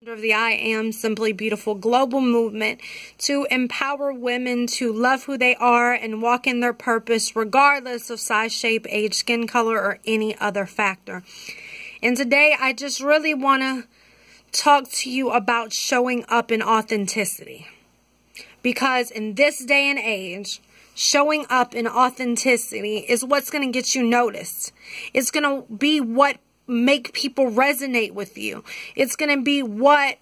Of the I Am Simply Beautiful global movement to empower women to love who they are and walk in their purpose regardless of size, shape, age, skin color, or any other factor. And today I just really want to talk to you about showing up in authenticity. Because in this day and age, showing up in authenticity is what's going to get you noticed. It's going to be what make people resonate with you. It's going to be what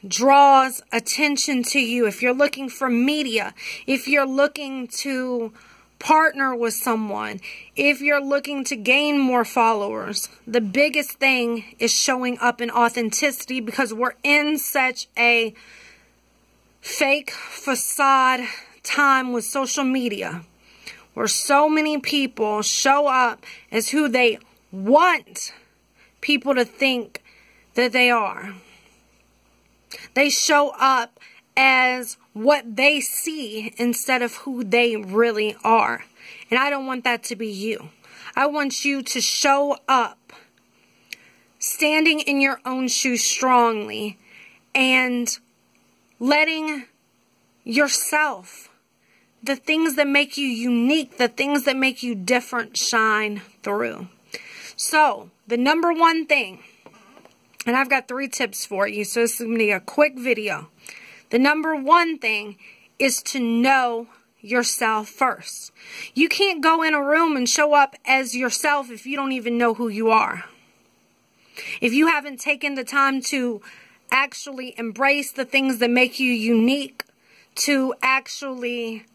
draws attention to you. If you're looking for media, if you're looking to partner with someone, if you're looking to gain more followers, the biggest thing is showing up in authenticity, because we're in such a fake facade time with social media where so many people show up as who they want people to think that they are. They show up as what they see instead of who they really are. And I don't want that to be you. I want you to show up standing in your own shoes strongly and letting yourself, the things that make you unique, the things that make you different, shine through. So, the number one thing, and I've got 3 tips for you, so this is going to be a quick video. The number one thing is to know yourself first. You can't go in a room and show up as yourself if you don't even know who you are. If you haven't taken the time to actually embrace the things that make you unique, to actually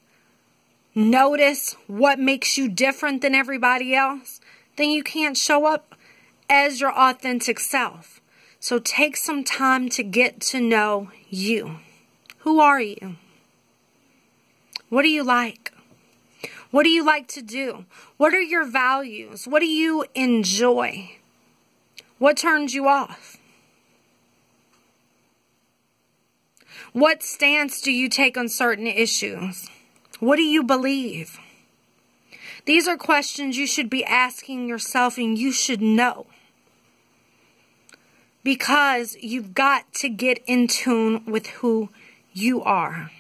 notice what makes you different than everybody else, then you can't show up as your authentic self. So take some time to get to know you. Who are you? What do you like? What do you like to do? What are your values? What do you enjoy? What turns you off? What stance do you take on certain issues? What do you believe? These are questions you should be asking yourself, and you should know. Because you've got to get in tune with who you are.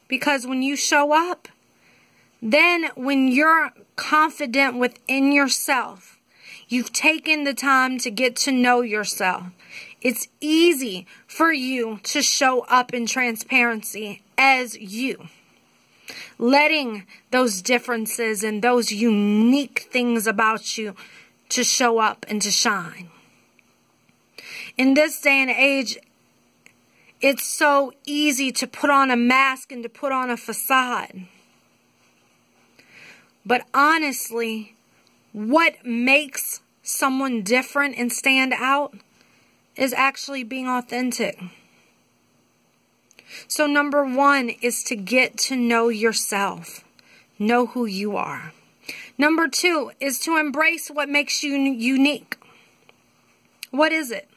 Because when you show up, then when you're confident within yourself, you've taken the time to get to know yourself, it's easy for you to show up in transparency as you. Letting those differences and those unique things about you to show up and to shine. In this day and age, it's so easy to put on a mask and to put on a facade. But honestly, what makes someone different and stand out is actually being authentic. So number one is to get to know yourself. Know who you are. Number 2 is to embrace what makes you unique. What is it?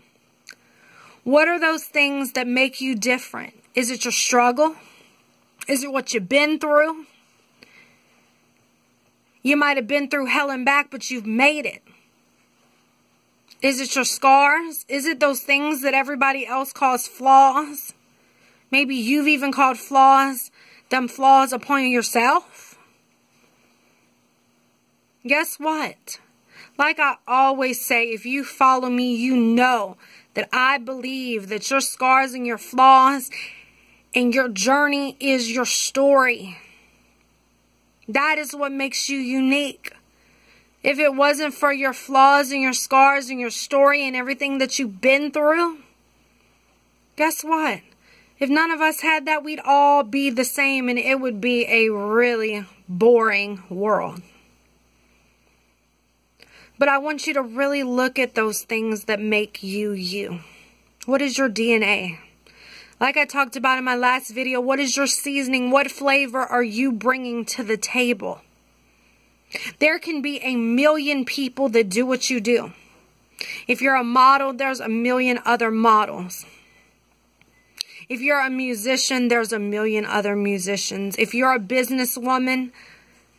What are those things that make you different? Is it your struggle? Is it what you've been through? You might have been through hell and back, but you've made it. Is it your scars? Is it those things that everybody else calls flaws? Maybe you've even called them flaws upon yourself. Guess what? Like I always say, if you follow me, you know that I believe that your scars and your flaws and your journey is your story. That is what makes you unique. If it wasn't for your flaws and your scars and your story and everything that you've been through, guess what? If none of us had that, we'd all be the same, and it would be a really boring world. But I want you to really look at those things that make you you. What is your DNA? Like I talked about in my last video, what is your seasoning? What flavor are you bringing to the table? There can be a million people that do what you do. If you're a model, there's a million other models. If you're a musician, there's a million other musicians. If you're a businesswoman,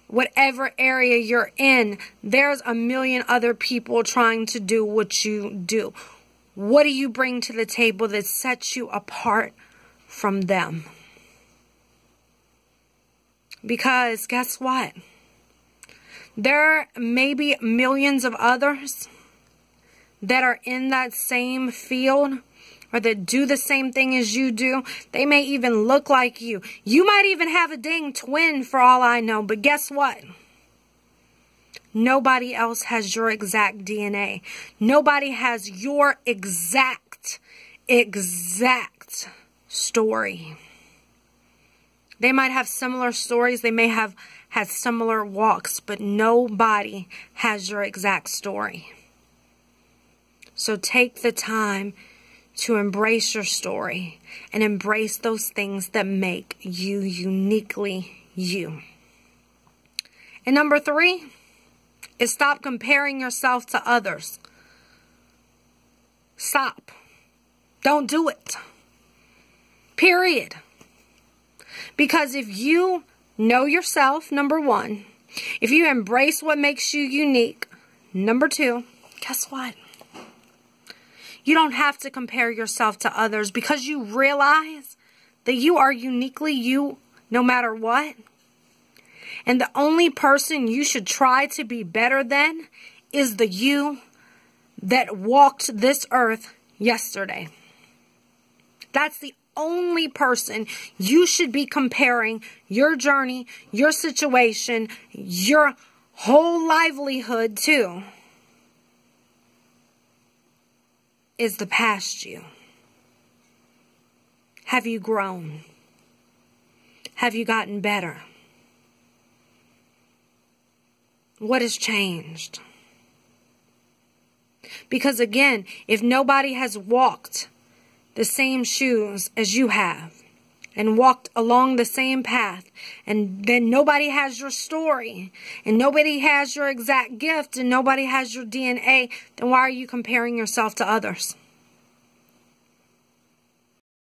whatever area you're in, there's a million other people trying to do what you do. What do you bring to the table that sets you apart from them? Because guess what? There may be millions of others that are in that same field or that do the same thing as you do. They may even look like you. You might even have a dang twin for all I know. But guess what? Nobody else has your exact DNA. Nobody has your exact story. They might have similar stories. They may have had similar walks, but nobody has your exact story. So take the time to embrace your story and embrace those things that make you uniquely you. And number 3 is stop comparing yourself to others. Stop. Don't do it. Period. Because if you know yourself, number 1, if you embrace what makes you unique, number 2, guess what? You don't have to compare yourself to others because you realize that you are uniquely you no matter what. And the only person you should try to be better than is the you that walked this earth yesterday. That's the only person you should be comparing your journey, your situation, your whole livelihood to is the past you. Have you grown? Have you gotten better? What has changed? Because again, if nobody has walked the same shoes as you have and walked along the same path, and then nobody has your story and nobody has your exact gift and nobody has your DNA, then why are you comparing yourself to others?